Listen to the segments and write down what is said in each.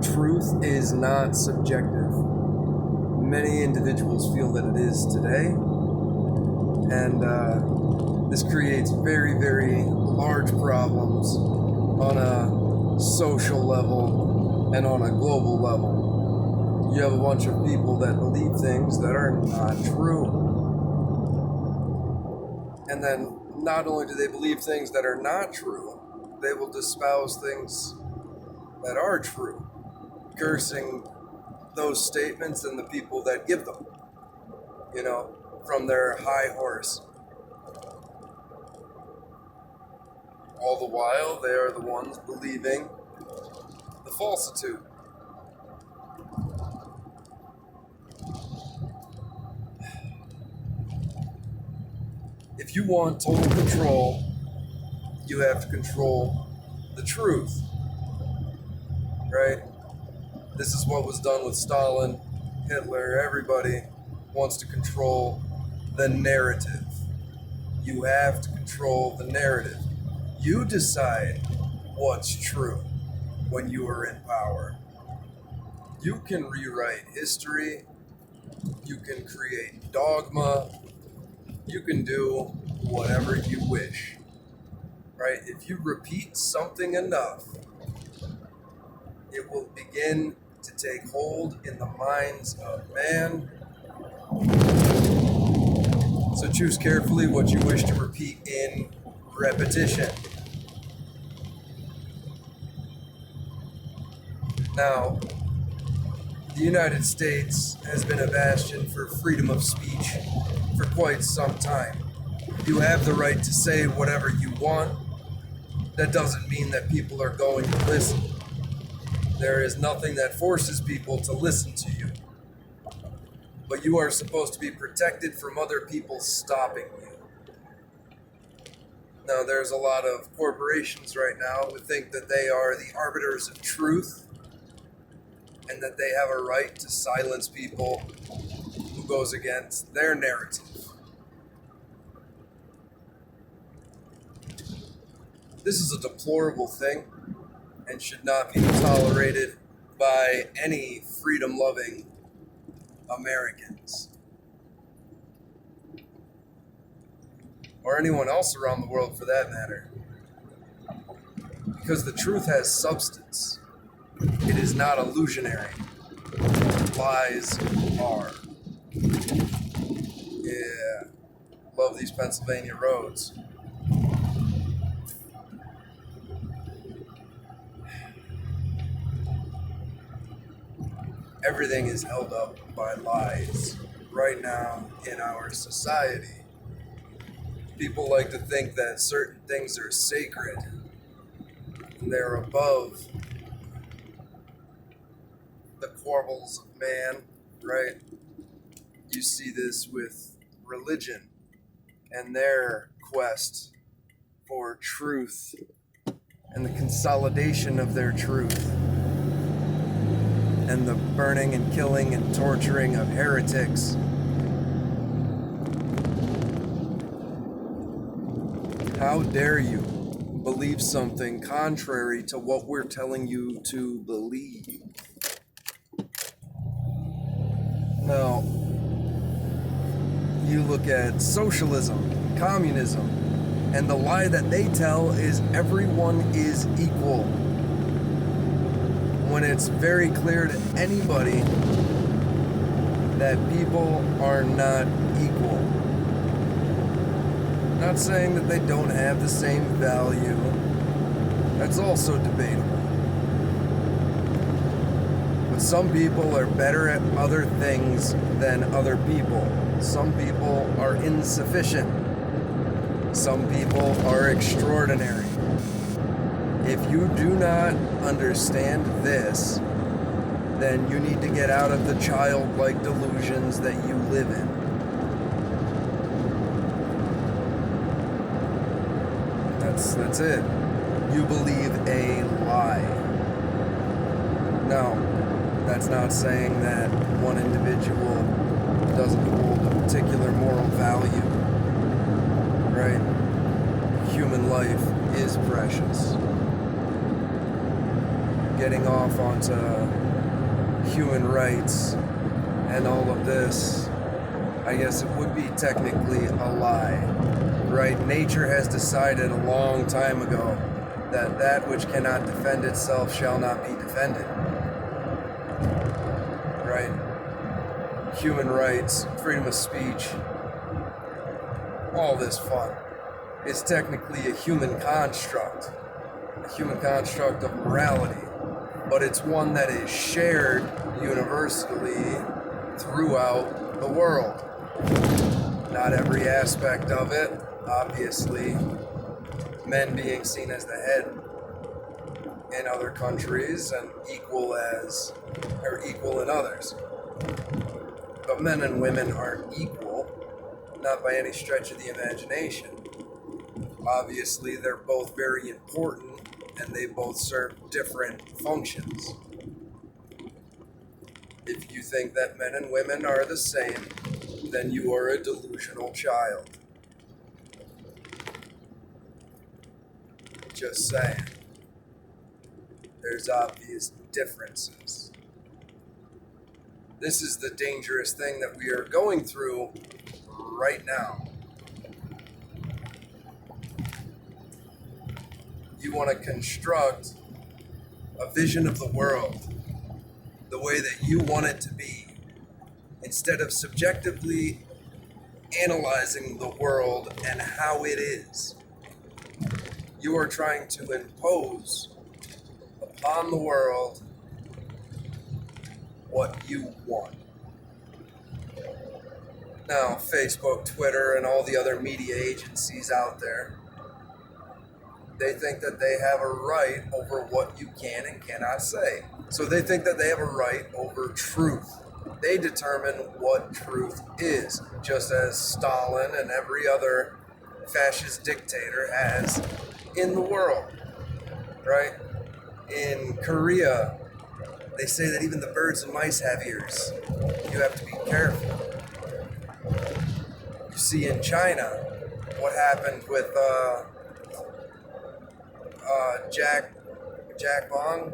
truth is not subjective. Many individuals feel that it is today, and this creates very, very large problems on a social level and on a global level. You have a bunch of people that believe things that are not true. And then not only do they believe things that are not true, they will espouse things that are true, cursing those statements and the people that give them, from their high horse. All the while, they are the ones believing the falsitude. If you want total control, you have to control the truth, right? This is what was done with Stalin, Hitler. Everybody wants to control the narrative. You have to control the narrative. You decide what's true when you are in power. You can rewrite history. You can create dogma. You can do whatever you wish, right? If you repeat something enough, it will begin to take hold in the minds of man. So choose carefully what you wish to repeat in repetition. Now, the United States has been a bastion for freedom of speech for quite some time. You have the right to say whatever you want. That doesn't mean that people are going to listen. There is nothing that forces people to listen to you. But you are supposed to be protected from other people stopping you. Now, there's a lot of corporations right now who think that they are the arbiters of truth and that they have a right to silence people who goes against their narrative. This is a deplorable thing and should not be tolerated by any freedom-loving Americans or anyone else around the world for that matter, because the truth has substance. It is not illusionary. Lies are. Yeah, love these Pennsylvania roads. Everything is held up by lies right now in our society. People like to think that certain things are sacred and they're above the quarrels of man, right? You see this with religion and their quest for truth and the consolidation of their truth and the burning and killing and torturing of heretics. How dare you believe something contrary to what we're telling you to believe? Now, you look at socialism, communism, and the lie that they tell is everyone is equal, when it's very clear to anybody that people are not equal. Not saying that they don't have the same value. That's also debatable. But some people are better at other things than other people. Some people are insufficient. Some people are extraordinary. If you do not understand this, then you need to get out of the childlike delusions that you live in. That's it. You believe a lie. Now, that's not saying that one individual doesn't hold a particular moral value, right? Human life is precious. getting off onto human rights and all of this, I guess it would be technically a lie, right? Nature has decided a long time ago that that which cannot defend itself shall not be defended, right? Human rights, freedom of speech, all this fun. It's technically a human construct of morality, but it's one that is shared universally throughout the world. Not every aspect of it, obviously, men being seen as the head in other countries and equal in others. But men and women aren't equal, not by any stretch of the imagination. Obviously, they're both very important and they both serve different functions. If you think that men and women are the same, then you are a delusional child. Just saying. There's obvious differences. This is the dangerous thing that we are going through right now. You want to construct a vision of the world the way that you want it to be, instead of subjectively analyzing the world and how it is. You are trying to impose upon the world what you want. Now, Facebook, Twitter, and all the other media agencies out there, they think that they have a right over what you can and cannot say. So they think that they have a right over truth. They determine what truth is, just as Stalin and every other fascist dictator has in the world, right? In Korea, they say that even the birds and mice have ears. You have to be careful. You see in China what happened with Jack Bong,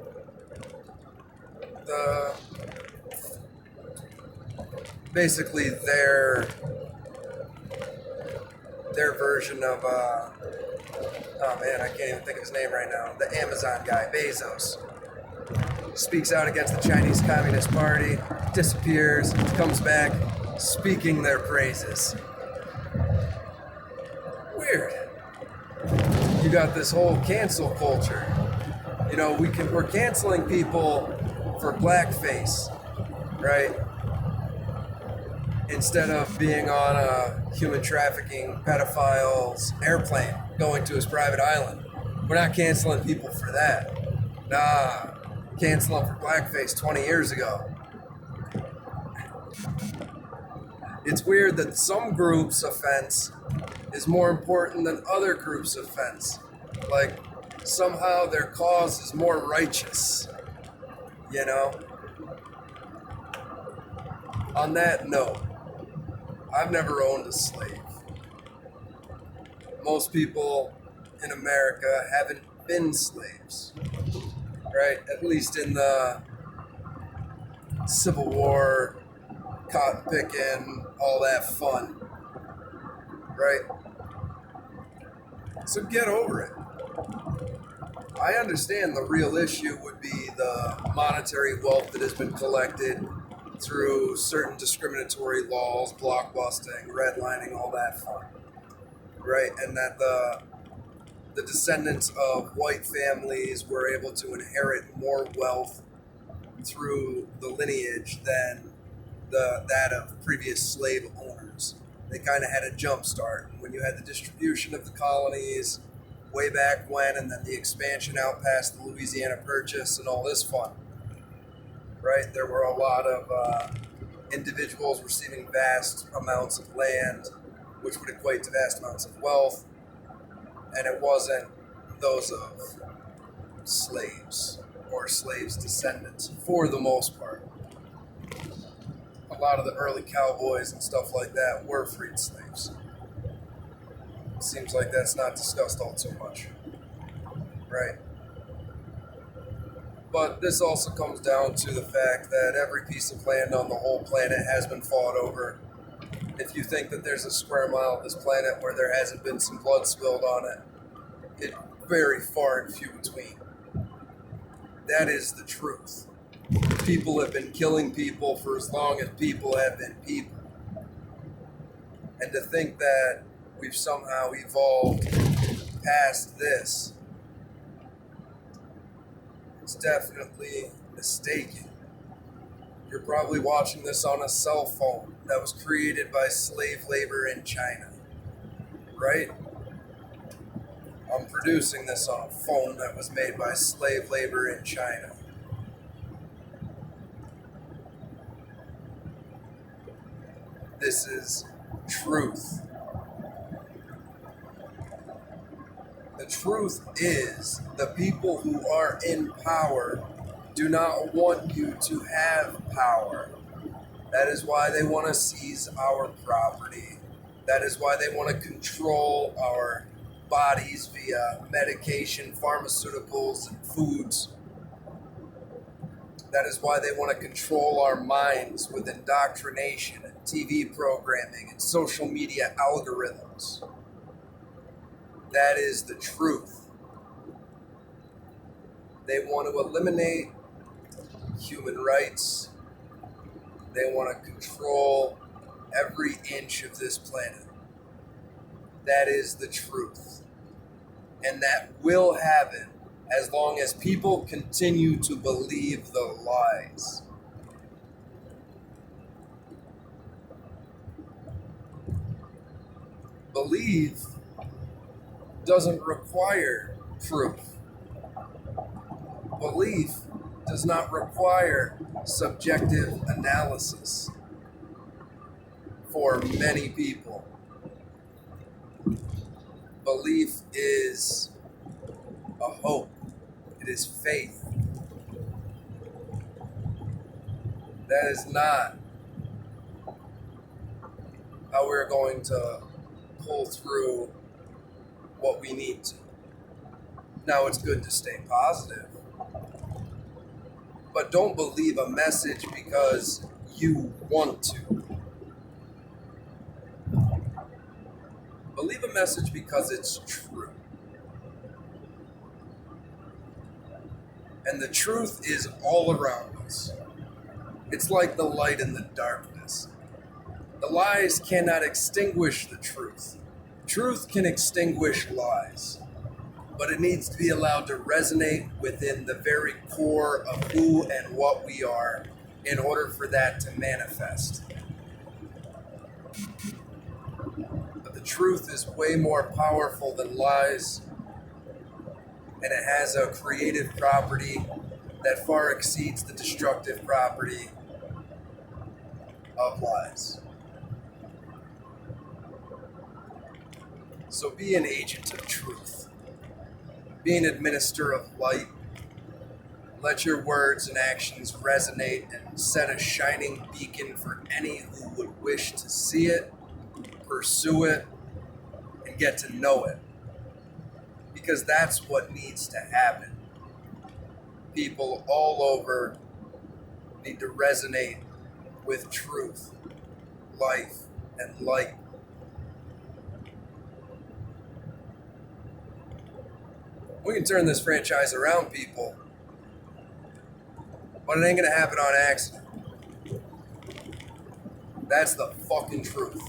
basically their version of oh man, I can't even think of his name right now. The Amazon guy, Bezos, speaks out against the Chinese Communist Party, disappears, comes back, speaking their praises. Weird. You got this whole cancel culture. You know, we're canceling people for blackface, right? Instead of being on a human trafficking pedophile's airplane going to his private island. We're not canceling people for that. Nah, cancel them for blackface 20 years ago. It's weird that some groups' offense is more important than other groups' offense. Like, somehow their cause is more righteous, you know? On that note, I've never owned a slave. Most people in America haven't been slaves, right? At least in the Civil War, cotton picking, all that fun, right? So get over it. I understand the real issue would be the monetary wealth that has been collected through certain discriminatory laws, blockbusting, redlining, all that fun, right? And that the descendants of white families were able to inherit more wealth through the lineage than that of previous slave owners. They kind of had a jump start. When you had the distribution of the colonies way back when, and then the expansion out past the Louisiana Purchase and all this fun, right? There were a lot of individuals receiving vast amounts of land, which would equate to vast amounts of wealth, and it wasn't those of slaves or slaves' descendants, for the most part. A lot of the early cowboys and stuff like that were freed slaves. It seems like that's not discussed all too much, right? But this also comes down to the fact that every piece of land on the whole planet has been fought over. If you think that there's a square mile of this planet where there hasn't been some blood spilled on it, it's very far and few between. That is the truth. People have been killing people for as long as people have been people. And to think that we've somehow evolved past this is definitely mistaken. You're probably watching this on a cell phone that was created by slave labor in China, right? I'm producing this on a phone that was made by slave labor in China. This is truth. The truth is, the people who are in power do not want you to have power. That is why they want to seize our property. That is why they want to control our bodies via medication, pharmaceuticals, and foods. That is why they want to control our minds with indoctrination and TV programming and social media algorithms. That is the truth. They want to eliminate human rights. They want to control every inch of this planet. That is the truth. And that will happen as long as people continue to believe the lies. Believe doesn't require proof. Belief does not require subjective analysis for many people. Belief is a hope. It is faith. That is not how we're going to pull through what we need to. Now, it's good to stay positive, but don't believe a message because you want to. Believe a message because it's true. And the truth is all around us. It's like the light in the darkness. The lies cannot extinguish the truth. Truth can extinguish lies, but it needs to be allowed to resonate within the very core of who and what we are in order for that to manifest. But the truth is way more powerful than lies, and it has a creative property that far exceeds the destructive property of lies. So be an agent of truth. Be an administrator of light. Let your words and actions resonate and set a shining beacon for any who would wish to see it, pursue it, and get to know it. Because that's what needs to happen. People all over need to resonate with truth, life, and light. We can turn this franchise around, people, but it ain't gonna happen on accident. That's the fucking truth.